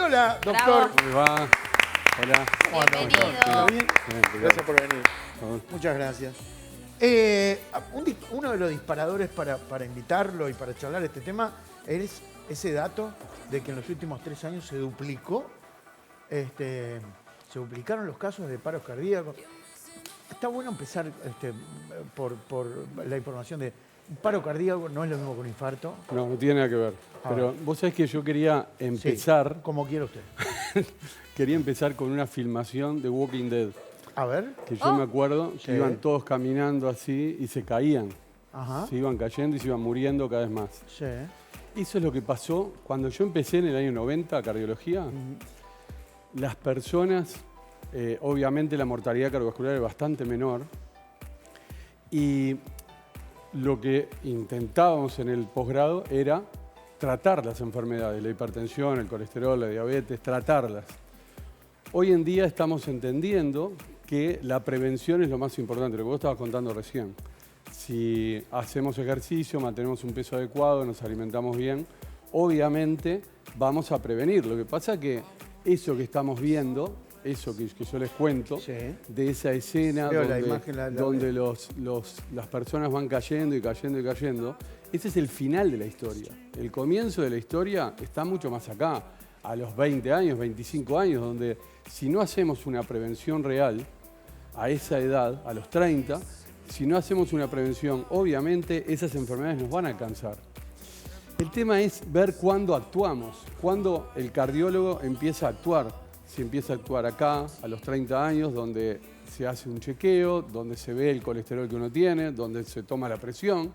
Hola, doctor. ¿Cómo le va? Hola. Bienvenido. ¿Todo bien? Bien, Gracias por venir. por favor. Muchas gracias. Uno de los disparadores para invitarlo y para charlar este tema es ese dato de que en los últimos 3 años se duplicó, se duplicaron los casos de paros cardíacos. Está bueno empezar por la información de un paro cardíaco no es lo mismo que un infarto. No, no tiene nada que ver. Pero vos sabés que yo quería empezar, Sí, como quiera usted. quería empezar con una filmación de Walking Dead. A ver. Que yo me acuerdo que Sí. iban todos caminando así y se caían. Ajá. Se iban cayendo y se iban muriendo cada vez más. Sí. Eso es lo que pasó cuando yo empecé en el año 90 a cardiología. Las personas, obviamente la mortalidad cardiovascular es bastante menor. Y lo que intentábamos en el posgrado era tratar las enfermedades, la hipertensión, el colesterol, la diabetes, tratarlas. Hoy en día estamos entendiendo que la prevención es lo más importante, lo que vos estabas contando recién. Si hacemos ejercicio, mantenemos un peso adecuado, nos alimentamos bien, obviamente vamos a prevenir. Lo que pasa es que eso que estamos viendo, eso que yo les cuento, Sí. de esa escena Veo la donde, imagen, la donde las personas van cayendo y cayendo y cayendo, ese es el final de la historia. El comienzo de la historia está mucho más acá, a los 20 años, 25 años, donde si no hacemos una prevención real a esa edad, a los 30, si no hacemos una prevención, obviamente esas enfermedades nos van a alcanzar. El tema es ver cuándo actuamos, cuándo el cardiólogo empieza a actuar. Si empieza a actuar acá, a los 30 años, donde se hace un chequeo, donde se ve el colesterol que uno tiene, donde se toma la presión,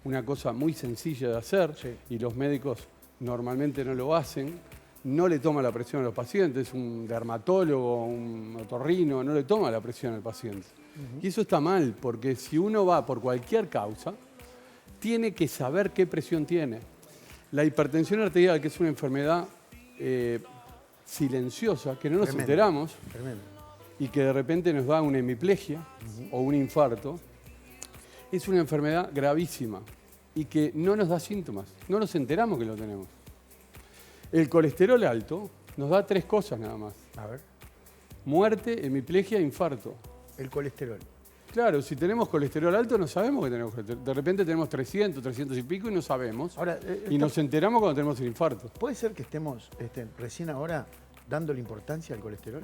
una cosa muy sencilla de hacer, Sí. y los médicos normalmente no lo hacen, no le toma la presión a los pacientes, un dermatólogo, un otorrino, no le toma la presión al paciente. Y eso está mal, porque si uno va por cualquier causa, tiene que saber qué presión tiene. La hipertensión arterial, que es una enfermedad silenciosa, que no nos Tremendo. enteramos, Tremendo. y que de repente nos da una hemiplegia o un infarto, es una enfermedad gravísima y que no nos da síntomas, no nos enteramos que lo tenemos. El colesterol alto nos da 3 cosas nada más: A ver. muerte, hemiplegia e infarto. El colesterol. Claro, si tenemos colesterol alto no sabemos que tenemos colesterol. De repente tenemos 300, 300 y pico y no sabemos. Ahora, Y nos enteramos cuando tenemos el infarto. ¿puede ser que estemos recién ahora dándole importancia al colesterol?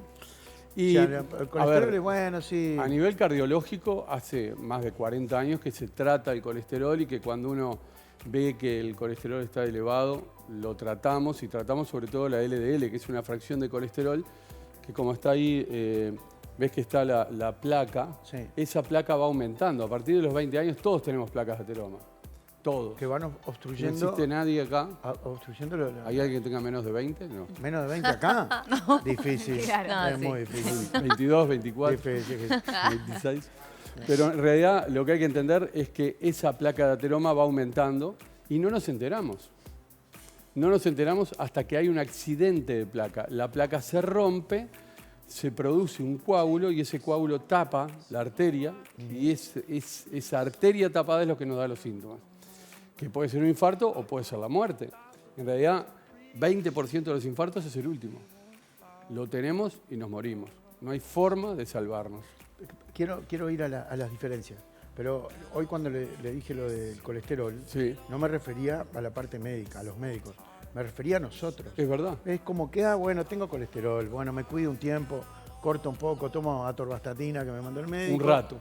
Y, O sea, el a colesterol ver, es bueno, sí. a nivel cardiológico, hace más de 40 años que se trata el colesterol y que cuando uno ve que el colesterol está elevado, lo tratamos y tratamos sobre todo la LDL, que es una fracción de colesterol, que como está ahí, ves que está la placa, Sí. esa placa va aumentando. A partir de los 20 años todos tenemos placas de ateroma, todos. Que van No obstruyendo. existe nadie acá. Obstruyendo ¿Hay alguien que tenga menos de 20? No. menos de 20 acá. Difícil. Claro. Es No, muy difícil. 22, 24. Difícil. 26. Pero en realidad lo que hay que entender es que esa placa de ateroma va aumentando y no nos enteramos. No nos enteramos hasta que hay un accidente de placa. La placa se rompe, se produce un coágulo y ese coágulo tapa la arteria y esa arteria tapada es lo que nos da los síntomas. Que puede ser un infarto o puede ser la muerte. En realidad, 20% de los infartos es el último. Lo tenemos y nos morimos. No hay forma de salvarnos. Quiero ir a las diferencias. Pero hoy cuando le dije lo del colesterol, Sí, no me refería a la parte médica, a los médicos. Me refería a nosotros. es verdad. Es como que, bueno, tengo colesterol. Bueno, me cuido un tiempo, corto un poco, tomo atorvastatina que me mandó el médico. Un rato.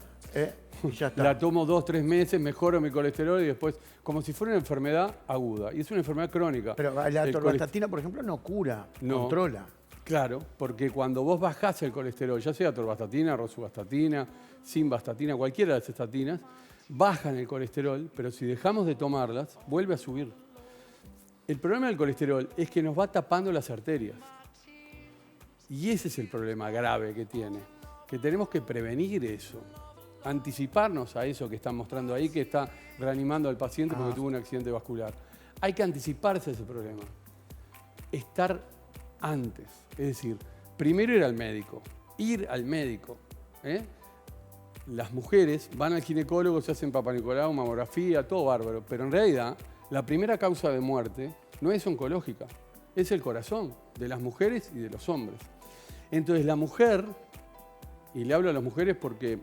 Y ya está. La tomo 2, 3 meses, mejoro mi colesterol y después, como si fuera una enfermedad aguda. Y es una enfermedad crónica. Pero la El atorvastatina, por ejemplo, no cura, No. controla. Claro, porque cuando vos bajás el colesterol, ya sea atorvastatina, rosuvastatina, simvastatina, cualquiera de las estatinas, bajan el colesterol, pero si dejamos de tomarlas, vuelve a subir. El problema del colesterol es que nos va tapando las arterias. Y ese es el problema grave que tiene, que tenemos que prevenir eso, anticiparnos a eso que están mostrando ahí, que está reanimando al paciente porque tuvo un accidente vascular. Hay que anticiparse a ese problema, estar antes, es decir, primero ir al médico, ¿eh? Las mujeres van al ginecólogo, se hacen Papa Nicolau, mamografía, todo bárbaro, pero en realidad la primera causa de muerte no es oncológica, es el corazón. de las mujeres y de los hombres. Entonces la mujer, y le hablo a las mujeres porque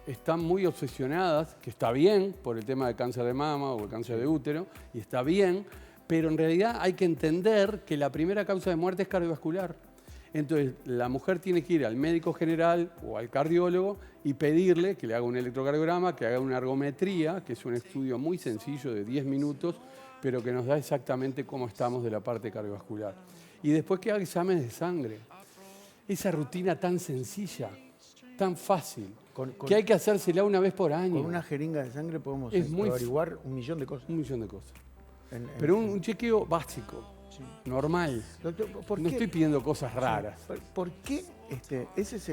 están muy obsesionadas, que está bien por el tema del cáncer de mama o el cáncer de útero, y está bien, pero en realidad hay que entender que la primera causa de muerte es cardiovascular. Entonces la mujer tiene que ir al médico general o al cardiólogo y pedirle que le haga un electrocardiograma, que haga una ergometría, que es un estudio muy sencillo de 10 minutos, pero que nos da exactamente cómo estamos de la parte cardiovascular. Y después que haga exámenes de sangre. Esa rutina tan sencilla, tan fácil, que hay que hacérsela una vez por año. Con una jeringa de sangre podemos averiguar 1.000.000 de cosas. 1.000.000 de cosas. Pero un chequeo básico, sí, normal. Doctor, no estoy pidiendo cosas raras. ¿Por qué esa es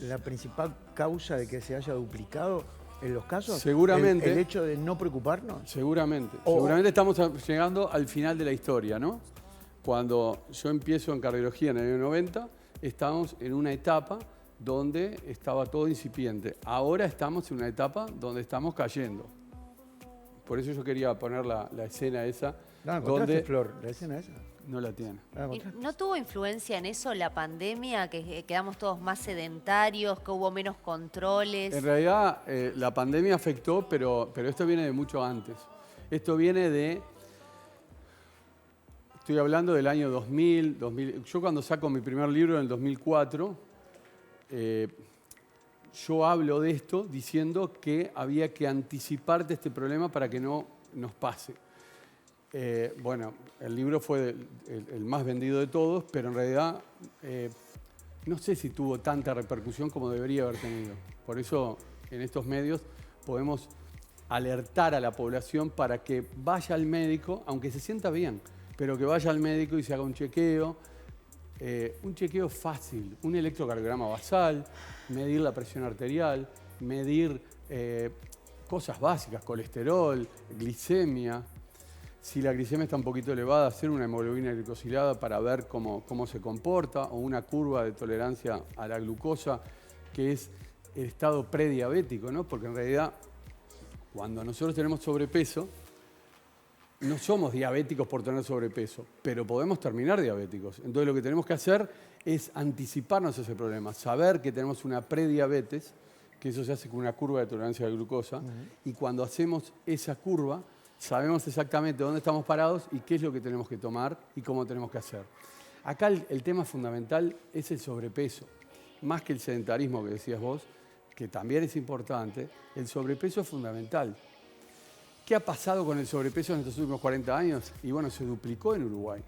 la principal causa de que se haya duplicado en los casos? Seguramente. ¿El hecho de no preocuparnos? Seguramente. Seguramente estamos llegando al final de la historia, ¿no? Cuando yo empiezo en cardiología en el año 90, estábamos en una etapa donde estaba todo incipiente. Ahora estamos en una etapa donde estamos cayendo. Por eso yo quería poner la escena esa. No, ¿encontraste, Flor, la escena esa? No la tiene. ¿No tuvo influencia en eso la pandemia, que quedamos todos más sedentarios, que hubo menos controles? En realidad la pandemia afectó, pero esto viene de mucho antes. Esto viene de... Estoy hablando del año 2000. Yo cuando saco mi primer libro en el 2004, yo hablo de esto diciendo que había que anticipar de este problema para que no nos pase. Bueno, el libro fue el más vendido de todos, pero en realidad no sé si tuvo tanta repercusión como debería haber tenido. Por eso en estos medios podemos alertar a la población para que vaya al médico, aunque se sienta bien, pero que vaya al médico y se haga un chequeo fácil, un electrocardiograma basal, medir la presión arterial, medir cosas básicas, colesterol, glicemia. Si la glicemia está un poquito elevada, hacer una hemoglobina glicosilada para ver cómo se comporta, o una curva de tolerancia a la glucosa, que es el estado prediabético, ¿no? Porque en realidad, cuando nosotros tenemos sobrepeso, no somos diabéticos por tener sobrepeso, pero podemos terminar diabéticos. Entonces lo que tenemos que hacer es anticiparnos a ese problema, saber que tenemos una prediabetes, que eso se hace con una curva de tolerancia a la glucosa, y cuando hacemos esa curva, sabemos exactamente dónde estamos parados y qué es lo que tenemos que tomar y cómo tenemos que hacer. Acá el tema fundamental es el sobrepeso, más que el sedentarismo que decías vos, que también es importante. El sobrepeso es fundamental. ¿Qué ha pasado con el sobrepeso en estos últimos 40 años? Y bueno, se duplicó en Uruguay.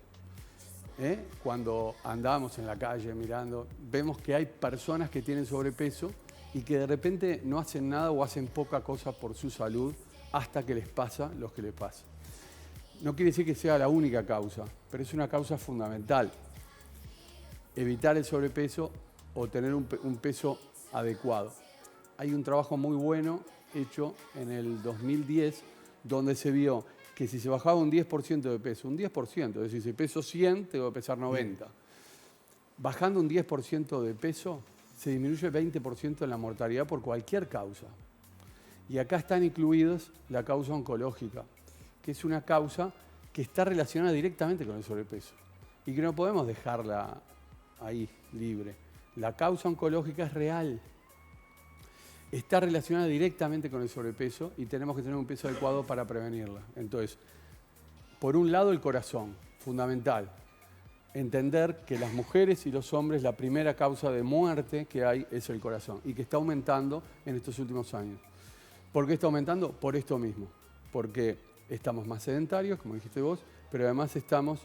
Cuando andamos en la calle mirando, vemos que hay personas que tienen sobrepeso y que de repente no hacen nada o hacen poca cosa por su salud hasta que les pasa lo que les pasa. No quiere decir que sea la única causa, pero es una causa fundamental. Evitar el sobrepeso o tener un peso adecuado. Hay un trabajo muy bueno hecho en el 2010 donde se vio que si se bajaba un 10% de peso, un 10%, es decir, si peso 100, tengo que pesar 90. Bajando un 10% de peso, se disminuye 20% en la mortalidad por cualquier causa. Y acá están incluidos la causa oncológica, que es una causa que está relacionada directamente con el sobrepeso y que no podemos dejarla ahí libre. La causa oncológica es real. Está relacionada directamente con el sobrepeso y tenemos que tener un peso adecuado para prevenirla. Entonces, por un lado el corazón, fundamental. Entender que las mujeres y los hombres, la primera causa de muerte que hay es el corazón y que está aumentando en estos últimos años. ¿Por qué está aumentando? Por esto mismo. Porque estamos más sedentarios, como dijiste vos, pero además estamos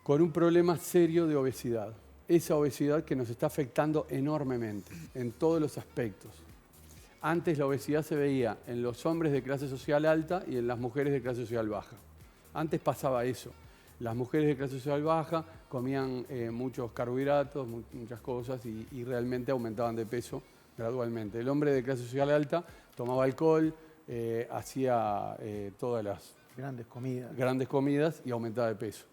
con un problema serio de obesidad. Esa obesidad que nos está afectando enormemente en todos los aspectos. Antes la obesidad se veía en los hombres de clase social alta y en las mujeres de clase social baja. Antes pasaba eso. Las mujeres de clase social baja comían muchos carbohidratos, muchas cosas y realmente aumentaban de peso gradualmente. El hombre de clase social alta tomaba alcohol, hacía todas las grandes comidas y aumentaba de peso.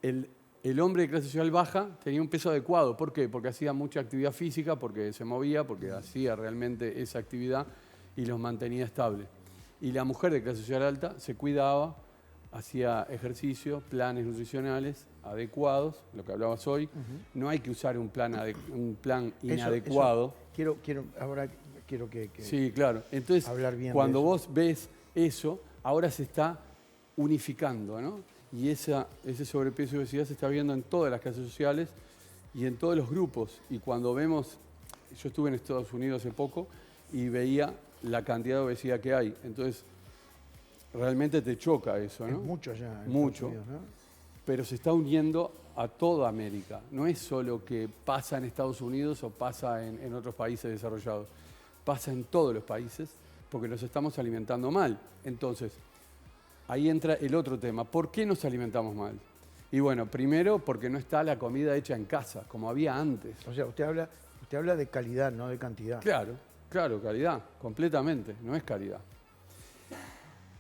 El hombre de clase social baja tenía un peso adecuado. ¿Por qué? Porque hacía mucha actividad física, porque se movía, porque hacía realmente esa actividad y los mantenía estables. Y la mujer de clase social alta se cuidaba, hacía ejercicio, planes nutricionales adecuados, lo que hablabas hoy. No hay que usar un plan inadecuado. Ahora quiero que sí, claro. Entonces, hablar bien cuando de eso. vos ves eso, ahora se está unificando, ¿no? Y ese sobrepeso y obesidad se está viendo en todas las clases sociales y en todos los grupos. Y cuando vemos, yo estuve en Estados Unidos hace poco y veía la cantidad de obesidad que hay. Entonces, realmente te choca eso, ¿no? Es mucho ya. Mucho. Unidos, ¿no? Pero se está uniendo a toda América. No es solo que pasa en Estados Unidos o pasa en otros países desarrollados. Pasa en todos los países porque nos estamos alimentando mal. Entonces, ahí entra el otro tema. ¿Por qué nos alimentamos mal? Y bueno, primero porque no está la comida hecha en casa, como había antes. O sea, usted habla de calidad, no de cantidad. Claro, calidad, completamente, no es calidad.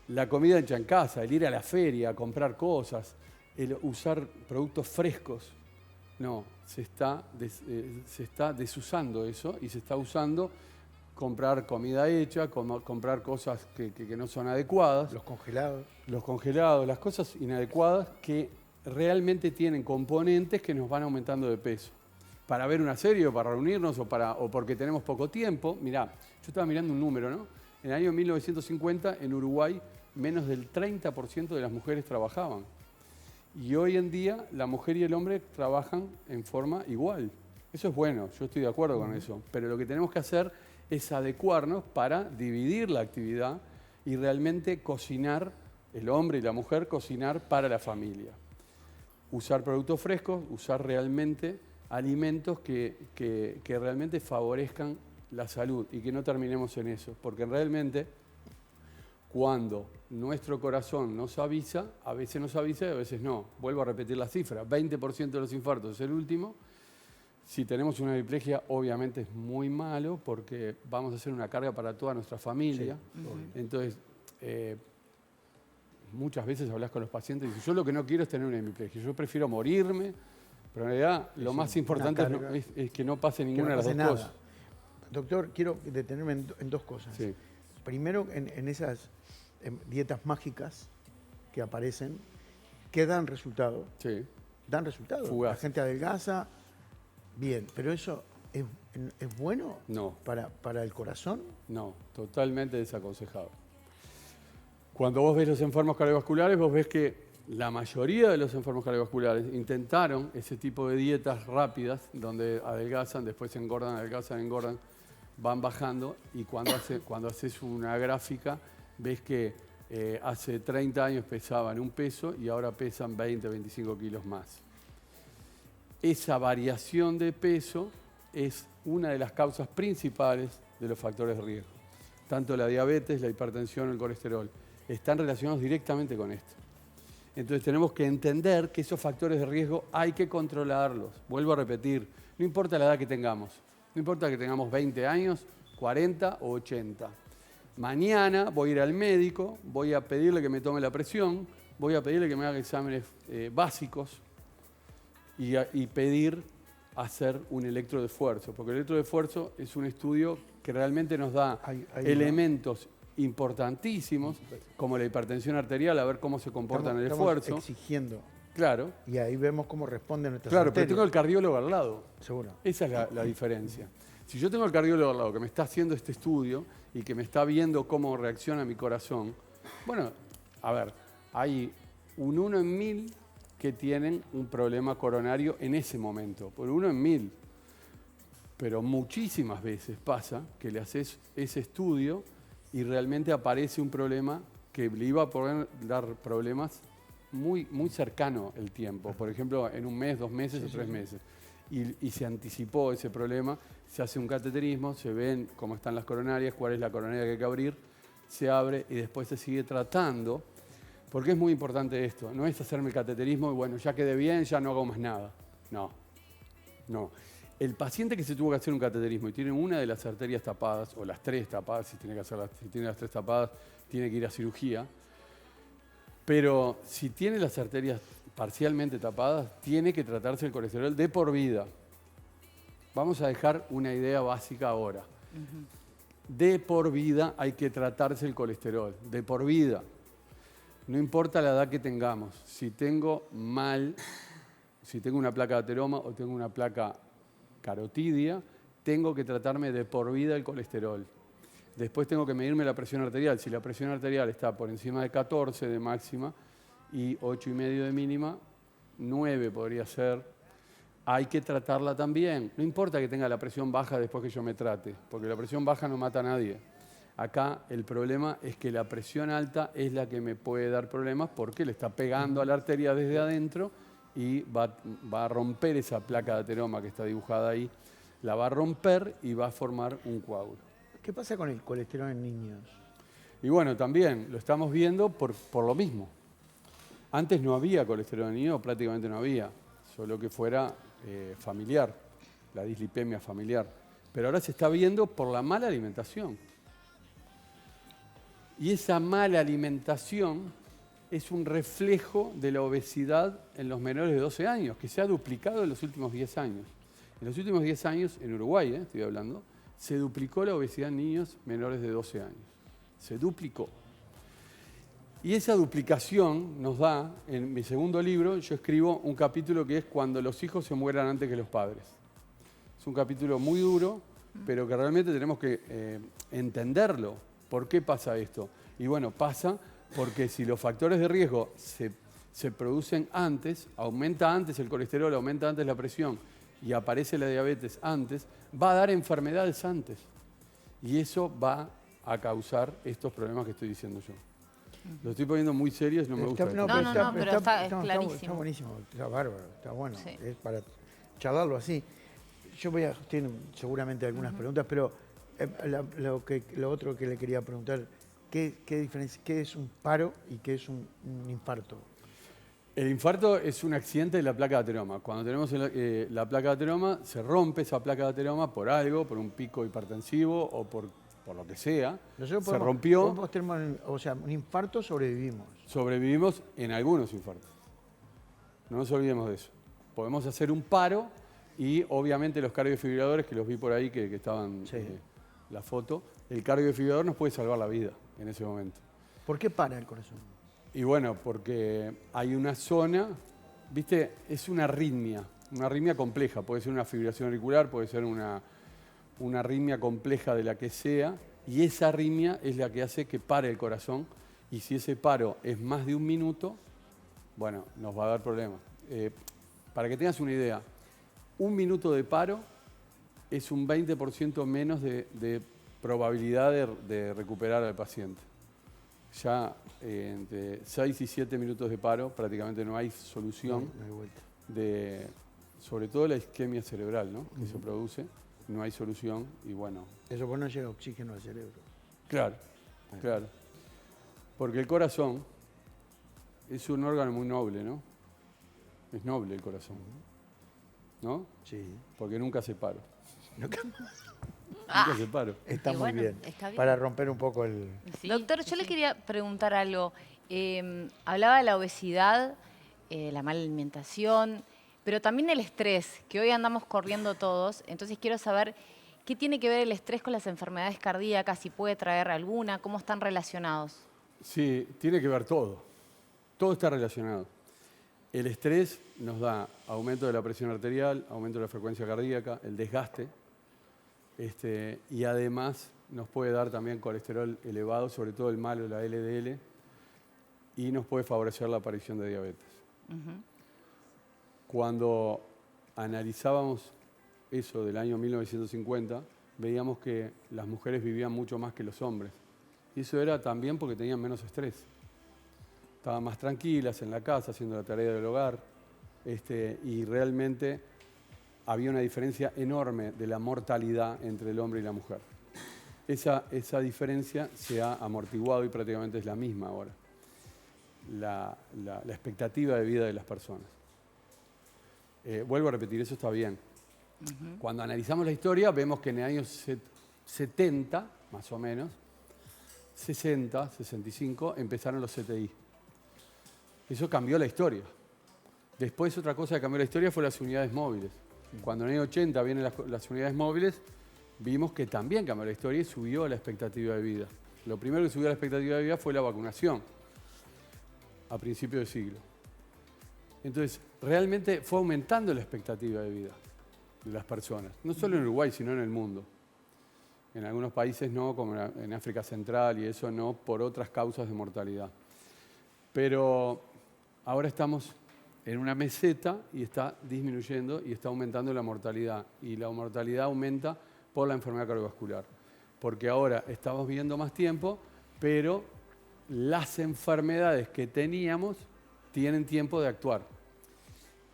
La comida hecha en casa, el ir a la feria, a comprar cosas, el usar productos frescos. No, se está desusando eso y se está usando comprar comida hecha, comprar cosas que no son adecuadas. Los congelados. Los congelados, las cosas inadecuadas que realmente tienen componentes que nos van aumentando de peso. Para ver una serie o para reunirnos o porque tenemos poco tiempo. Mirá, yo estaba mirando un número, ¿no? En el año 1950 en Uruguay menos del 30% de las mujeres trabajaban. Y hoy en día la mujer y el hombre trabajan en forma igual. Eso es bueno, yo estoy de acuerdo con eso. Pero lo que tenemos que hacer es adecuarnos para dividir la actividad y realmente cocinar, el hombre y la mujer, cocinar para la familia. Usar productos frescos, usar realmente alimentos que realmente favorezcan la salud y que no terminemos en eso. Porque realmente cuando nuestro corazón nos avisa, a veces nos avisa y a veces no. Vuelvo a repetir la cifra, 20% de los infartos es el último. Si tenemos una hemiplegia, obviamente es muy malo porque vamos a hacer una carga para toda nuestra familia. Sí. Entonces, muchas veces hablas con los pacientes y dices, yo lo que no quiero es tener una hemiplegia, yo prefiero morirme, pero en realidad lo más importante es que no pase ninguna de las dos cosas. Doctor, quiero detenerme en dos cosas. Sí. Primero, en esas dietas mágicas que aparecen, que dan resultado. Sí. Dan resultado. Fugaz. La gente adelgaza. Bien, pero eso es bueno para el corazón. No, totalmente desaconsejado. Cuando vos ves los enfermos cardiovasculares, vos ves que la mayoría de los enfermos cardiovasculares intentaron ese tipo de dietas rápidas, donde adelgazan, después engordan, adelgazan, engordan, van bajando, y cuando haces una gráfica, ves que hace 30 años pesaban un peso y ahora pesan 20, 25 kilos más. Esa variación de peso es una de las causas principales de los factores de riesgo. Tanto la diabetes, la hipertensión, el colesterol, están relacionados directamente con esto. Entonces tenemos que entender que esos factores de riesgo hay que controlarlos. Vuelvo a repetir, no importa la edad que tengamos, no importa que tengamos 20 años, 40 o 80. Mañana voy a ir al médico, voy a pedirle que me tome la presión, voy a pedirle que me haga exámenes básicos, y pedir hacer un electro de esfuerzo, porque el electro de esfuerzo es un estudio que realmente nos da elementos importantísimos, como la hipertensión arterial, a ver cómo se comporta en el esfuerzo. Estamos exigiendo. Claro. Y ahí vemos cómo responden nuestras Claro, arterias. pero tengo el cardiólogo al lado. Seguro. Esa es la diferencia. Si yo tengo el cardiólogo al lado que me está haciendo este estudio y que me está viendo cómo reacciona mi corazón, bueno, a ver, hay un 1 en 1000 que tienen un problema coronario en ese momento, por 1 en 1000. Pero muchísimas veces pasa que le haces ese estudio y realmente aparece un problema que le iba a poder dar problemas muy, muy cercano el tiempo. Por ejemplo, en un mes, 2 meses o 3 meses. Y se anticipó ese problema, se hace un cateterismo, se ven cómo están las coronarias, cuál es la coronaria que hay que abrir, se abre y después se sigue tratando. Porque es muy importante esto, no es hacerme el cateterismo y bueno, ya quedé bien, ya no hago más nada. No. El paciente que se tuvo que hacer un cateterismo y tiene una de las arterias tapadas, o las 3 tapadas, si tiene las 3 tapadas, tiene que ir a cirugía. Pero si tiene las arterias parcialmente tapadas, tiene que tratarse el colesterol de por vida. Vamos a dejar una idea básica ahora. De por vida hay que tratarse el colesterol, de por vida. No importa la edad que tengamos, si tengo una placa de ateroma o tengo una placa carotidia, tengo que tratarme de por vida el colesterol. Después tengo que medirme la presión arterial. Si la presión arterial está por encima de 14 de máxima y 8,5 de mínima, 9 podría ser. Hay que tratarla también. No importa que tenga la presión baja después que yo me trate, porque la presión baja no mata a nadie. Acá el problema es que la presión alta es la que me puede dar problemas porque le está pegando a la arteria desde adentro y va a romper esa placa de ateroma que está dibujada ahí. La va a romper y va a formar un coágulo. ¿Qué pasa con el colesterol en niños? Y bueno, también lo estamos viendo por lo mismo. Antes no había colesterol en niños, prácticamente no había, solo que fuera familiar, la dislipemia familiar. Pero ahora se está viendo por la mala alimentación. Y esa mala alimentación es un reflejo de la obesidad en los menores de 12 años, que se ha duplicado en los últimos 10 años. En los últimos 10 años, en Uruguay, estoy hablando, se duplicó la obesidad en niños menores de 12 años. Se duplicó. Y esa duplicación nos da, en mi segundo libro, yo escribo un capítulo que es Cuando los hijos se mueran antes que los padres. Es un capítulo muy duro, pero que realmente tenemos que entenderlo. ¿Por qué pasa esto? Y bueno, pasa porque si los factores de riesgo se producen antes, aumenta antes el colesterol, aumenta antes la presión y aparece la diabetes antes, va a dar enfermedades antes. Y eso va a causar estos problemas que estoy diciendo yo. Lo estoy poniendo muy serio y no me gusta. pero está clarísimo. Está buenísimo, está bárbaro, está bueno. Sí. Es para charlarlo así. Yo voy a tener seguramente algunas preguntas, pero lo otro que le quería preguntar, ¿qué diferencia, qué es un paro y qué es un infarto? El infarto es un accidente de la placa de ateroma. Cuando tenemos la placa de ateroma, se rompe esa placa de ateroma por algo, por un pico hipertensivo o por lo que sea. Nosotros se rompió. podemos tener, o sea, un infarto sobrevivimos. Sobrevivimos en algunos infartos. No nos olvidemos de eso. Podemos hacer un paro y obviamente los cardiofibriladores, que los vi por ahí, que estaban la foto, el cardiofibrilador nos puede salvar la vida en ese momento. ¿Por qué para el corazón? Y bueno, porque hay una zona, viste, es una arritmia compleja. Puede ser una fibrilación auricular, puede ser una arritmia compleja de la que sea, y esa arritmia es la que hace que pare el corazón, y si ese paro es más de 1 minuto, bueno, nos va a dar problemas. Para que tengas una idea, 1 minuto de paro es un 20% menos de probabilidad de recuperar al paciente. Ya entre 6 y 7 minutos de paro prácticamente no hay solución, No hay vuelta. sobre todo la isquemia cerebral, ¿no? Que se produce. No hay solución y bueno. Eso pues no llega oxígeno al cerebro. Claro, claro. Porque el corazón es un órgano muy noble, ¿no? Es noble el corazón, ¿no? Sí. Porque nunca se para. Nunca se para. Está Y muy bueno, bien. está bien. Para romper un poco el... Sí, Doctor, sí, yo le sí. quería preguntar algo. Hablaba de la obesidad, la mala alimentación, pero también el estrés, que hoy andamos corriendo todos. Entonces quiero saber qué tiene que ver el estrés con las enfermedades cardíacas, si puede traer alguna, cómo están relacionados. Sí, tiene que ver todo. Todo está relacionado. El estrés nos da aumento de la presión arterial, aumento de la frecuencia cardíaca, el desgaste, y además nos puede dar también colesterol elevado, sobre todo el malo, la LDL, y nos puede favorecer la aparición de diabetes. Cuando analizábamos eso del año 1950, veíamos que las mujeres vivían mucho más que los hombres. Y eso era también porque tenían menos estrés. Estaban más tranquilas en la casa, haciendo la tarea del hogar, y realmente había una diferencia enorme de la mortalidad entre el hombre y la mujer. Esa diferencia se ha amortiguado y prácticamente es la misma ahora. La expectativa de vida de las personas. Vuelvo a repetir, eso está bien. Cuando analizamos la historia, vemos que en el año 70, más o menos, 60, 65, empezaron los CTI. Eso cambió la historia. Después, otra cosa que cambió la historia fue las unidades móviles. Cuando en el año 80 vienen las unidades móviles, vimos que también cambió la historia y subió la expectativa de vida. Lo primero que subió la expectativa de vida fue la vacunación. a principios de siglo. Entonces, realmente fue aumentando la expectativa de vida de las personas, no solo en Uruguay, sino en el mundo. En algunos países no, como en África Central y eso no, por otras causas de mortalidad. Pero ahora estamos en una meseta y está disminuyendo y está aumentando la mortalidad. Y la mortalidad aumenta por la enfermedad cardiovascular. Porque ahora estamos viviendo más tiempo, pero las enfermedades que teníamos tienen tiempo de actuar.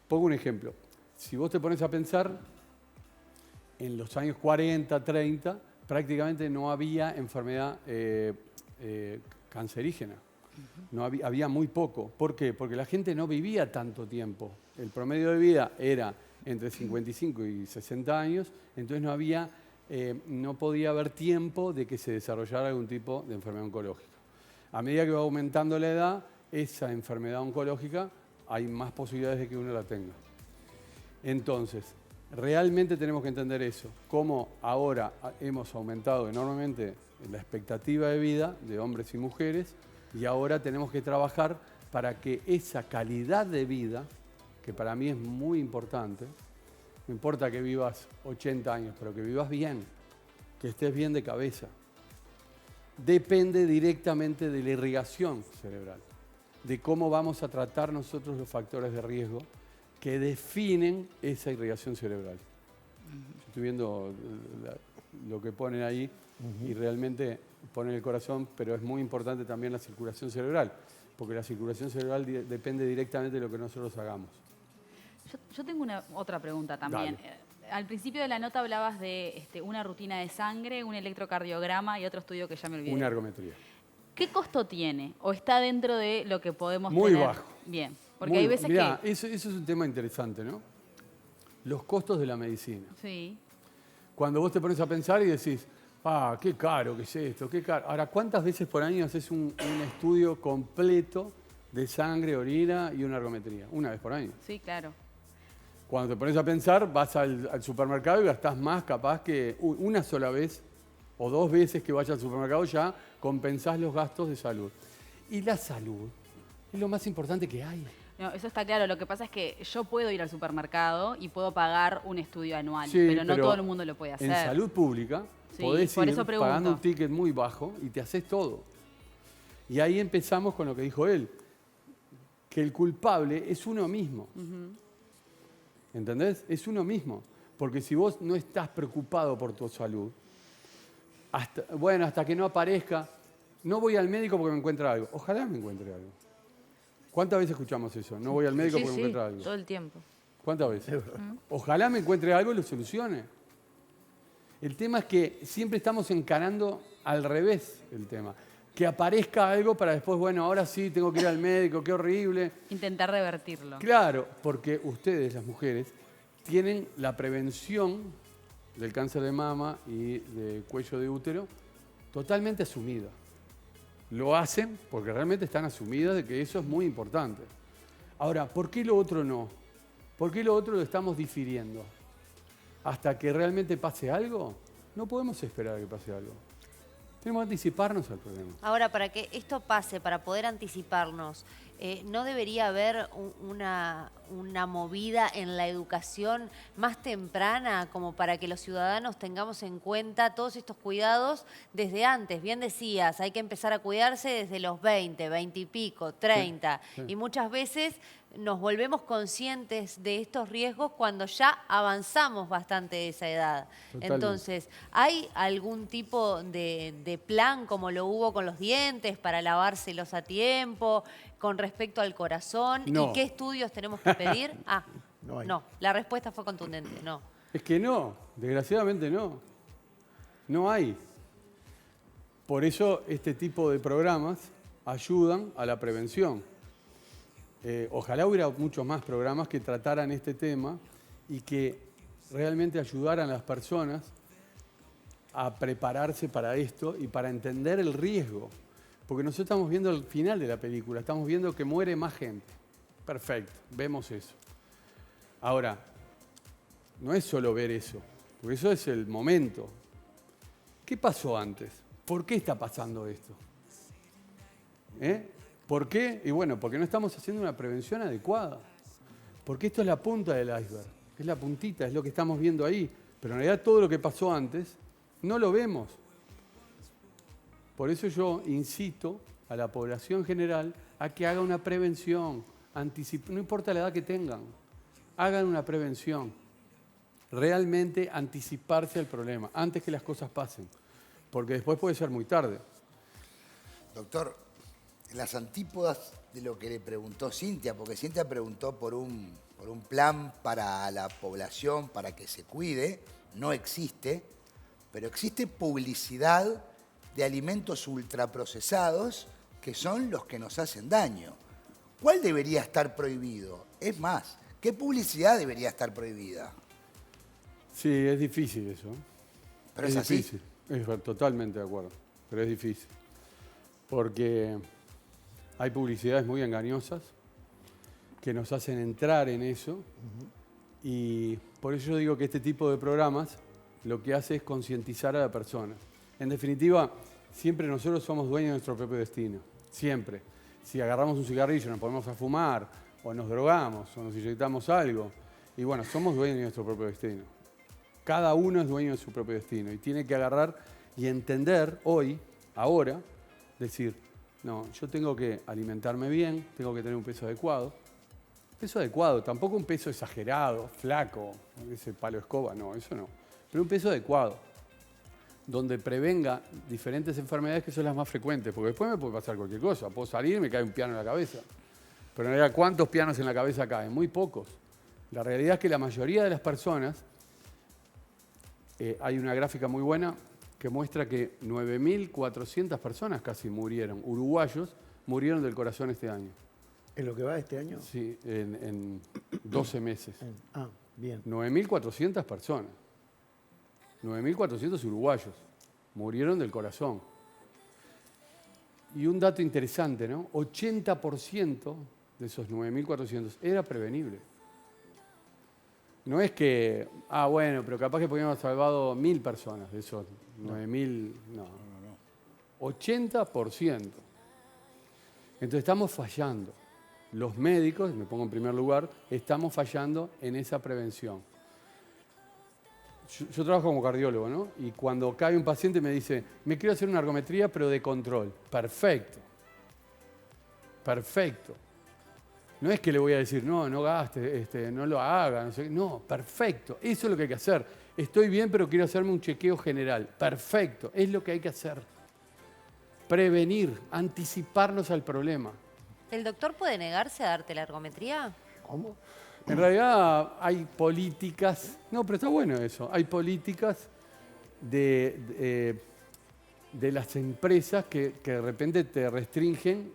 Pongo un ejemplo. Si vos te pones a pensar, en los años 40, 30, prácticamente no había enfermedad cancerígena. No había muy poco. ¿Por qué? Porque la gente no vivía tanto tiempo. El promedio de vida era entre 55 y 60 años, entonces no podía haber tiempo de que se desarrollara algún tipo de enfermedad oncológica. A medida que va aumentando la edad, esa enfermedad oncológica hay más posibilidades de que uno la tenga. Entonces, realmente tenemos que entender eso, cómo ahora hemos aumentado enormemente la expectativa de vida de hombres y mujeres y ahora tenemos que trabajar para que esa calidad de vida, que para mí es muy importante, no importa que vivas 80 años, pero que vivas bien, que estés bien de cabeza, depende directamente de la irrigación cerebral, de cómo vamos a tratar nosotros los factores de riesgo que definen esa irrigación cerebral. Yo estoy viendo lo que ponen ahí y realmente ponen el corazón, pero es muy importante también la circulación cerebral, porque la circulación cerebral depende directamente de lo que nosotros hagamos. Yo tengo otra pregunta también. Al principio de la nota hablabas de una rutina de sangre, un electrocardiograma y otro estudio que ya me olvidé. Una ergometría. ¿Qué costo tiene? ¿O está dentro de lo que podemos Muy tener? bajo. Bien, porque hay veces mirá, que... eso es un tema interesante, ¿no? Los costos de la medicina. Sí. Cuando vos te pones a pensar y decís, qué caro que es esto, qué caro. Ahora, ¿cuántas veces por año haces un estudio completo de sangre, orina y una ergometría? Una vez por año. Sí, claro. Cuando te pones a pensar, vas al supermercado y gastás más capaz que una sola vez o 2 veces que vayas al supermercado ya compensás los gastos de salud. Y la salud es lo más importante que hay. No, eso está claro. Lo que pasa es que yo puedo ir al supermercado y puedo pagar un estudio anual, Sí, pero no todo el mundo lo puede hacer. En salud pública Sí, podés por ir eso pregunto. pagando un ticket muy bajo y te haces todo. Y ahí empezamos con lo que dijo él, que el culpable es uno mismo. ¿Entendés? Es uno mismo. Porque si vos no estás preocupado por tu salud, hasta que no aparezca, no voy al médico porque me encuentra algo. Ojalá me encuentre algo. ¿Cuántas veces escuchamos eso? No voy al médico porque me encuentra algo. Todo el tiempo. ¿Cuántas veces? Ojalá me encuentre algo y lo solucione. El tema es que siempre estamos encarando al revés el tema. Que aparezca algo para después, bueno, ahora sí tengo que ir al médico, qué horrible. Intentar revertirlo. Claro, porque ustedes, las mujeres, tienen la prevención del cáncer de mama y de cuello de útero totalmente asumida. Lo hacen porque realmente están asumidas de que eso es muy importante. Ahora, ¿por qué lo otro no? ¿Por qué lo otro lo estamos difiriendo? Hasta que realmente pase algo, no podemos esperar a que pase algo. Tenemos que anticiparnos al problema. Ahora, para que esto pase, para poder anticiparnos, ¿no debería haber una movida en la educación más temprana como para que los ciudadanos tengamos en cuenta todos estos cuidados desde antes? Bien decías, hay que empezar a cuidarse desde los 20, 20 y pico, 30. Sí. Y muchas veces nos volvemos conscientes de estos riesgos cuando ya avanzamos bastante de esa edad. Totalmente. Entonces, ¿hay algún tipo de plan como lo hubo con los dientes para lavárselos a tiempo, con respecto al corazón? No. ¿Y qué estudios tenemos que pedir? No. La respuesta fue contundente, no. Es que no, desgraciadamente no. No hay. Por eso este tipo de programas ayudan a la prevención. Ojalá hubiera muchos más programas que trataran este tema y que realmente ayudaran a las personas a prepararse para esto y para entender el riesgo. Porque nosotros estamos viendo el final de la película, estamos viendo que muere más gente. Perfecto, vemos eso. Ahora, no es solo ver eso, porque eso es el momento. ¿Qué pasó antes? ¿Por qué está pasando esto? ¿Por qué? Y bueno, porque no estamos haciendo una prevención adecuada. Porque esto es la punta del iceberg, es la puntita, es lo que estamos viendo ahí. Pero en realidad todo lo que pasó antes no lo vemos. Por eso yo incito a la población general a que haga una prevención, no importa la edad que tengan, hagan una prevención. Realmente anticiparse al problema, antes que las cosas pasen, porque después puede ser muy tarde. Doctor, en las antípodas de lo que le preguntó Cintia, porque Cintia preguntó por un plan para la población, para que se cuide, no existe, pero existe publicidad de alimentos ultraprocesados que son los que nos hacen daño. ¿Cuál debería estar prohibido? Es más, ¿qué publicidad debería estar prohibida? Sí, es difícil eso. Pero es así. Difícil, es totalmente de acuerdo, pero es difícil. Porque hay publicidades muy engañosas que nos hacen entrar en eso y por eso yo digo que este tipo de programas lo que hace es concientizar a la persona. En definitiva, siempre nosotros somos dueños de nuestro propio destino, siempre. Si agarramos un cigarrillo, nos ponemos a fumar, o nos drogamos, o nos inyectamos algo, y bueno, somos dueños de nuestro propio destino. Cada uno es dueño de su propio destino y tiene que agarrar y entender hoy, ahora, decir, no, yo tengo que alimentarme bien, tengo que tener un peso adecuado. Peso adecuado, tampoco un peso exagerado, flaco, ese palo escoba, no, eso no. Pero un peso adecuado, donde prevenga diferentes enfermedades que son las más frecuentes, porque después me puede pasar cualquier cosa. Puedo salir y me cae un piano en la cabeza. Pero en realidad, ¿cuántos pianos en la cabeza caen? Muy pocos. La realidad es que la mayoría de las personas, hay una gráfica muy buena que muestra que 9.400 personas casi murieron, uruguayos, murieron del corazón este año. ¿En lo que va este año? Sí, en 12 meses. Bien. 9.400 personas. 9.400 uruguayos murieron del corazón. Y un dato interesante, ¿no? 80% de esos 9.400 era prevenible. No es que, bueno, pero capaz que podíamos haber salvado 1.000 personas de esos 9.000, no. 80%. Entonces estamos fallando. Los médicos, me pongo en primer lugar, estamos fallando en esa prevención. Yo trabajo como cardiólogo, ¿no? Y cuando cae un paciente me dice, me quiero hacer una ergometría, pero de control. Perfecto. Perfecto. No es que le voy a decir, no gaste, no lo haga, no sé. No, perfecto. Eso es lo que hay que hacer. Estoy bien, pero quiero hacerme un chequeo general. Perfecto. Es lo que hay que hacer. Prevenir, anticiparnos al problema. ¿El doctor puede negarse a darte la ergometría? ¿Cómo? En realidad hay políticas, no, pero está bueno eso, hay políticas de las empresas que de repente te restringen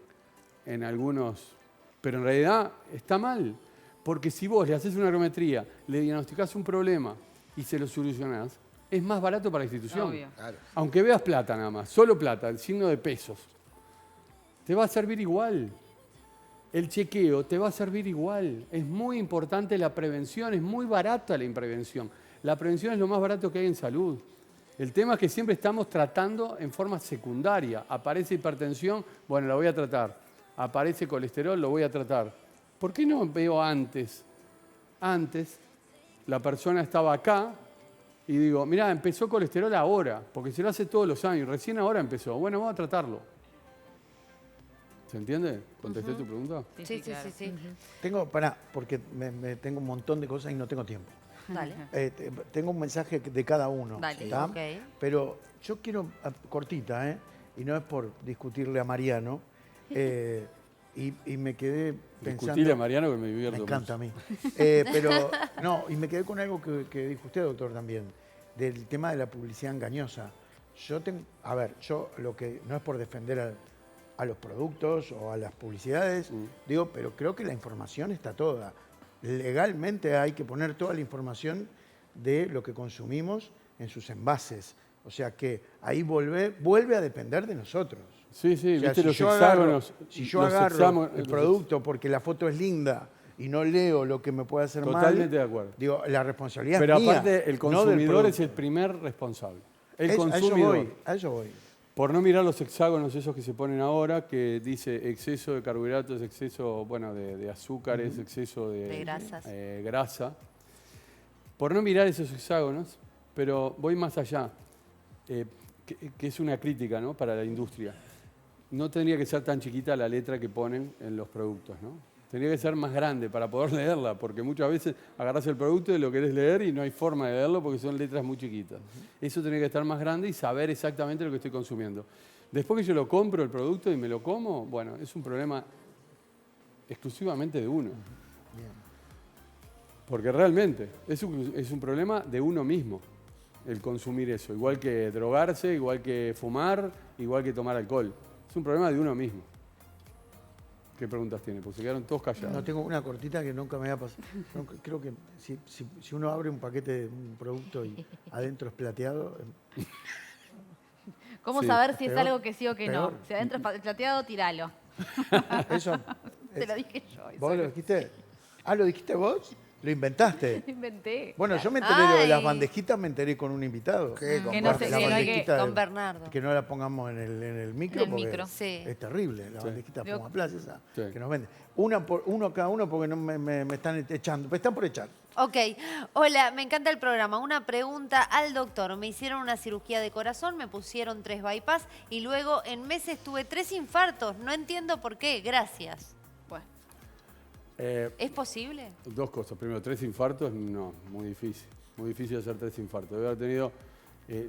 en algunos, pero en realidad está mal, porque si vos le haces una ergometría, le diagnosticás un problema y se lo solucionás, es más barato para la institución. Obvio. Claro. Aunque veas plata nada más, solo plata, el signo de pesos, te va a servir igual. El chequeo te va a servir igual. Es muy importante la prevención, es muy barata la prevención. La prevención es lo más barato que hay en salud. El tema es que siempre estamos tratando en forma secundaria. Aparece hipertensión, bueno, la voy a tratar. Aparece colesterol, lo voy a tratar. ¿Por qué no veo antes? Antes, la persona estaba acá y digo, mirá, empezó colesterol ahora, porque se lo hace todos los años, recién ahora empezó. Bueno, vamos a tratarlo. ¿Se entiende? ¿Contesté tu pregunta? Sí. Tengo, porque me tengo un montón de cosas y no tengo tiempo. Dale. Tengo un mensaje de cada uno. Dale, ¿está? ok. Pero yo quiero, cortita, y no es por discutirle a Mariano, y me quedé pensando... Discutirle a Mariano que me divierto Me encanta mucho. a mí. Pero, no, y me quedé con algo que dijo usted, doctor, también, del tema de la publicidad engañosa. Yo lo que no es por defender a los productos o a las publicidades, digo, pero creo que la información está toda. Legalmente hay que poner toda la información de lo que consumimos en sus envases. O sea que ahí vuelve a depender de nosotros. Sí, O sea, viste los hexágonos. si yo agarro el producto porque la foto es linda y no leo lo que me puede hacer mal... Totalmente de acuerdo. Digo, la responsabilidad Pero es mía, aparte, el no del consumidor es producto. el primer responsable. El A consumidor. eso voy. Por no mirar los hexágonos esos que se ponen ahora, que dice exceso de carbohidratos, exceso, bueno, de azúcares, exceso De grasas. grasa. Por no mirar esos hexágonos, pero voy más allá, que es una crítica, ¿no?, para la industria. No tendría que ser tan chiquita la letra que ponen en los productos, ¿no? Tendría que ser más grande para poder leerla, porque muchas veces agarrás el producto y lo querés leer y no hay forma de leerlo porque son letras muy chiquitas. Eso tendría que estar más grande y saber exactamente lo que estoy consumiendo. Después que yo lo compro el producto y me lo como, bueno, es un problema exclusivamente de uno. Porque realmente es un problema de uno mismo el consumir eso. Igual que drogarse, igual que fumar, igual que tomar alcohol. Es un problema de uno mismo. ¿Qué preguntas tiene? Porque se quedaron todos callados. No, tengo una cortita que nunca me había pasado. No, creo que si uno abre un paquete de un producto y adentro es plateado, ¿Cómo Sí. saber si es Peor, algo que sí o que no? peor. Si adentro es plateado, tiralo. eso... Te lo dije yo. eso ¿Vos lo dijiste? Ah, ¿lo dijiste vos? ¿Lo inventaste? lo inventé. Bueno, yo me enteré de lo de las Ay. bandejitas, me enteré con un invitado. ¿Qué? Que no sé, La que no hay que- bandejita Con Bernardo. Que no la pongamos en el micro En el porque micro. Sí. es terrible. La Sí. bandejita Yo- Puma Plaza esa Sí. que nos vende. Uno cada uno porque no me están echando. Me están por echar. Ok, hola, me encanta el programa. Una pregunta al doctor. Me hicieron una cirugía de corazón, me pusieron 3 bypass y luego en meses tuve 3 infartos. No entiendo por qué. Gracias. Bueno, ¿Es posible? Dos cosas. Primero, 3 infartos, no, muy difícil. Muy difícil hacer 3 infartos. Debe haber tenido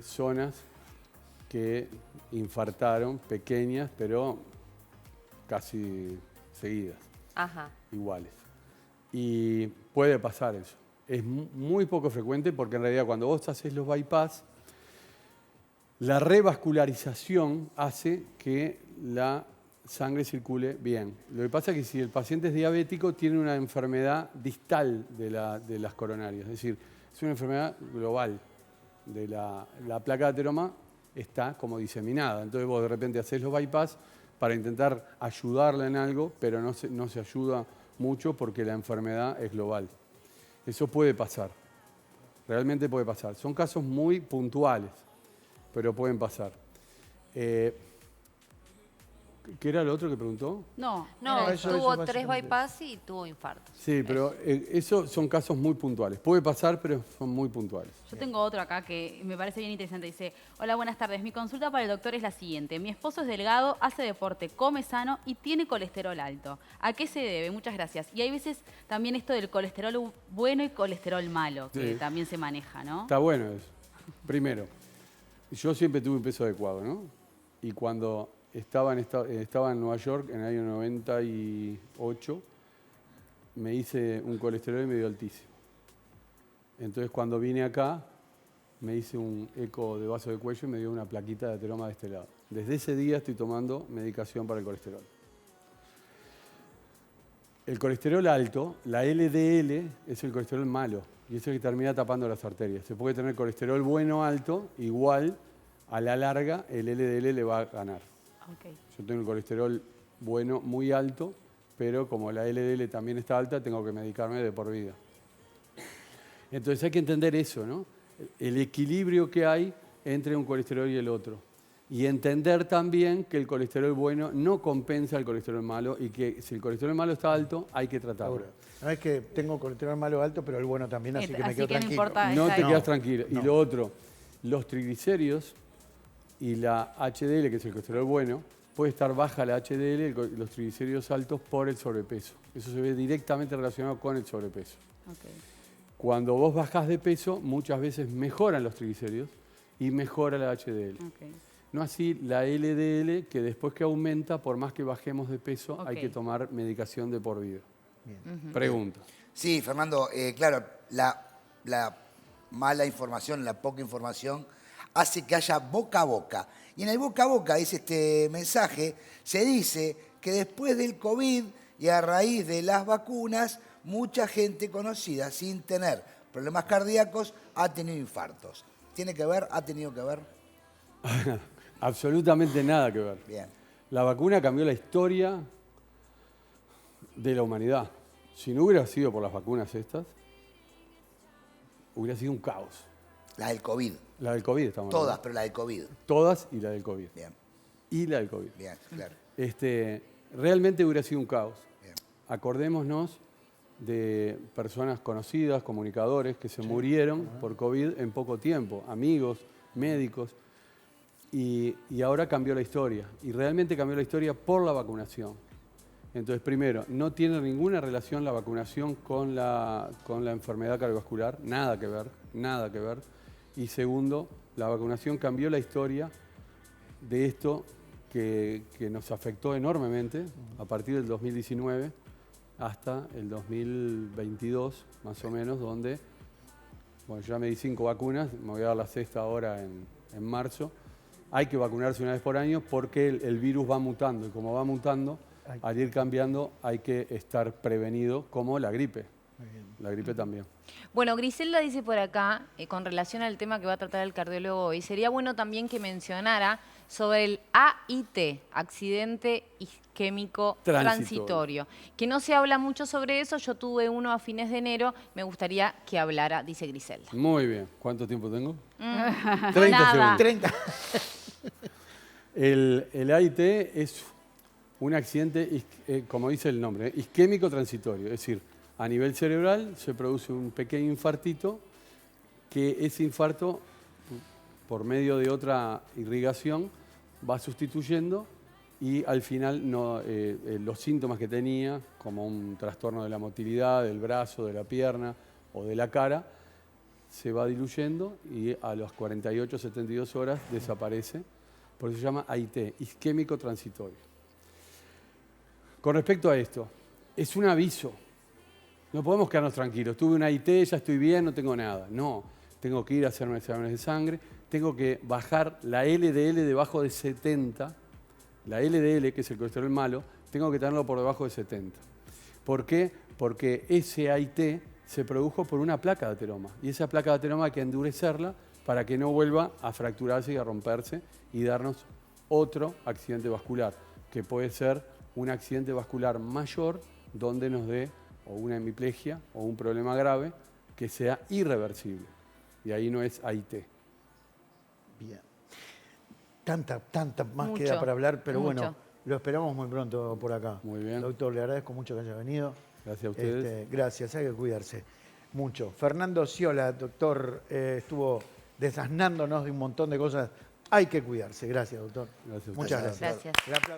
zonas que infartaron, pequeñas, pero casi seguidas, Ajá. iguales. Y puede pasar eso. Es muy poco frecuente porque en realidad cuando vos haces los bypass, la revascularización hace que la sangre circule bien. Lo que pasa es que si el paciente es diabético, tiene una enfermedad distal de las coronarias. Es decir, es una enfermedad global. La placa de ateroma está como diseminada. Entonces vos de repente haces los bypass para intentar ayudarla en algo, pero no se ayuda mucho porque la enfermedad es global. Eso puede pasar. Realmente puede pasar. Son casos muy puntuales, pero pueden pasar. ¿Qué era lo otro que preguntó? no. No, era eso tuvo 3 básicamente. bypass y tuvo infartos. Sí, pero esos son casos muy puntuales. Puede pasar, pero son muy puntuales. Yo tengo otro acá que me parece bien interesante. Dice, hola, buenas tardes. Mi consulta para el doctor es la siguiente. Mi esposo es delgado, hace deporte, come sano y tiene colesterol alto. ¿A qué se debe? Muchas gracias. Y hay veces también esto del colesterol bueno y colesterol malo, que Sí. también se maneja, ¿no? Está bueno eso. Primero, yo siempre tuve un peso adecuado, ¿no? Y cuando estaba en Nueva York en el año 98, me hice un colesterol y me dio altísimo. Entonces cuando vine acá, me hice un eco de vaso de cuello y me dio una plaquita de ateroma de este lado. Desde ese día estoy tomando medicación para el colesterol. El colesterol alto, la LDL, es el colesterol malo y es el que termina tapando las arterias. Se puede tener colesterol bueno alto, igual a la larga el LDL le va a ganar. Ok. Yo tengo el colesterol bueno muy alto, pero como la LDL también está alta, tengo que medicarme de por vida. Entonces hay que entender eso, ¿no? El equilibrio que hay entre un colesterol y el otro. Y entender también que el colesterol bueno no compensa el colesterol malo y que si el colesterol malo está alto, hay que tratarlo. Seguro. No es que tengo colesterol malo alto, pero el bueno también, así que me Así quedo que no tranquilo. importa. No te exacto. quedas tranquilo. No. Y lo otro, los triglicéridos y la HDL, que es el colesterol bueno, puede estar baja la HDL y los triglicéridos altos por el sobrepeso. Eso se ve directamente relacionado con el sobrepeso. Ok. Cuando vos bajás de peso, muchas veces mejoran los triglicéridos y mejora la HDL. Ok. No así la LDL, que después que aumenta, por más que bajemos de peso, hay Ok. que tomar medicación de por vida. Pregunta. Sí, Fernando, claro, la mala información, la poca información, hace que haya boca a boca. Y en el boca a boca, dice este mensaje, se dice que después del COVID y a raíz de las vacunas, mucha gente conocida, sin tener problemas cardíacos, ha tenido infartos. ¿Tiene que ver? ¿Ha tenido que ver? Absolutamente nada que ver. Bien. La vacuna cambió la historia de la humanidad. Si no hubiera sido por las vacunas estas, hubiera sido un caos. La del COVID. La del COVID estamos Todas, hablando. pero la del COVID. Todas y la del COVID. Bien, Y la del COVID. bien, claro. Realmente hubiera sido un caos. Bien. Acordémonos de personas conocidas, comunicadores, que se murieron por COVID en poco tiempo, amigos, médicos, y ahora cambió la historia. Y realmente cambió la historia por la vacunación. Entonces, primero, no tiene ninguna relación la vacunación con la enfermedad cardiovascular, nada que ver, nada que ver. Y segundo, la vacunación cambió la historia de esto que nos afectó enormemente a partir del 2019 hasta el 2022, más o menos, donde, bueno, yo ya me di 5 vacunas, me voy a dar la 6ª ahora en marzo. Hay que vacunarse una vez por año porque el virus va mutando, y como va mutando, al ir cambiando hay que estar prevenido, como la gripe. La gripe también. Bueno, Griselda dice por acá, con relación al tema que va a tratar el cardiólogo hoy, sería bueno también que mencionara sobre el AIT, accidente isquémico transitorio. Que no se habla mucho sobre eso, yo tuve uno a fines de enero, me gustaría que hablara, dice Griselda. Muy bien. ¿Cuánto tiempo tengo? 30 Nada. segundos. 30. El AIT es un accidente, como dice el nombre, isquémico transitorio. Es decir, a nivel cerebral se produce un pequeño infartito, que ese infarto, por medio de otra irrigación, va sustituyendo y al final los síntomas que tenía, como un trastorno de la motilidad, del brazo, de la pierna o de la cara, se va diluyendo y a las 48, 72 horas desaparece. Por eso se llama AIT, isquémico transitorio. Con respecto a esto, es un aviso. No podemos quedarnos tranquilos. Tuve una AIT, ya estoy bien, no tengo nada. No, tengo que ir a hacerme exámenes de sangre, tengo que bajar la LDL debajo de 70. La LDL, que es el colesterol malo, tengo que tenerlo por debajo de 70. ¿Por qué? Porque ese AIT se produjo por una placa de ateroma. Y esa placa de ateroma hay que endurecerla para que no vuelva a fracturarse y a romperse y darnos otro accidente vascular, que puede ser un accidente vascular mayor donde nos dé o una hemiplegia o un problema grave que sea irreversible. Y ahí no es AIT. Bien. Tanta más Mucho, queda para hablar, pero mucho. bueno, lo esperamos muy pronto por acá. Muy bien. Doctor, le agradezco mucho que haya venido. Gracias a ustedes. Gracias, hay que cuidarse mucho. Fernando Sciola, doctor, estuvo desasnándonos de un montón de cosas. Hay que cuidarse. Gracias, doctor. Gracias a Muchas ustedes. gracias. Gracias. El aplauso.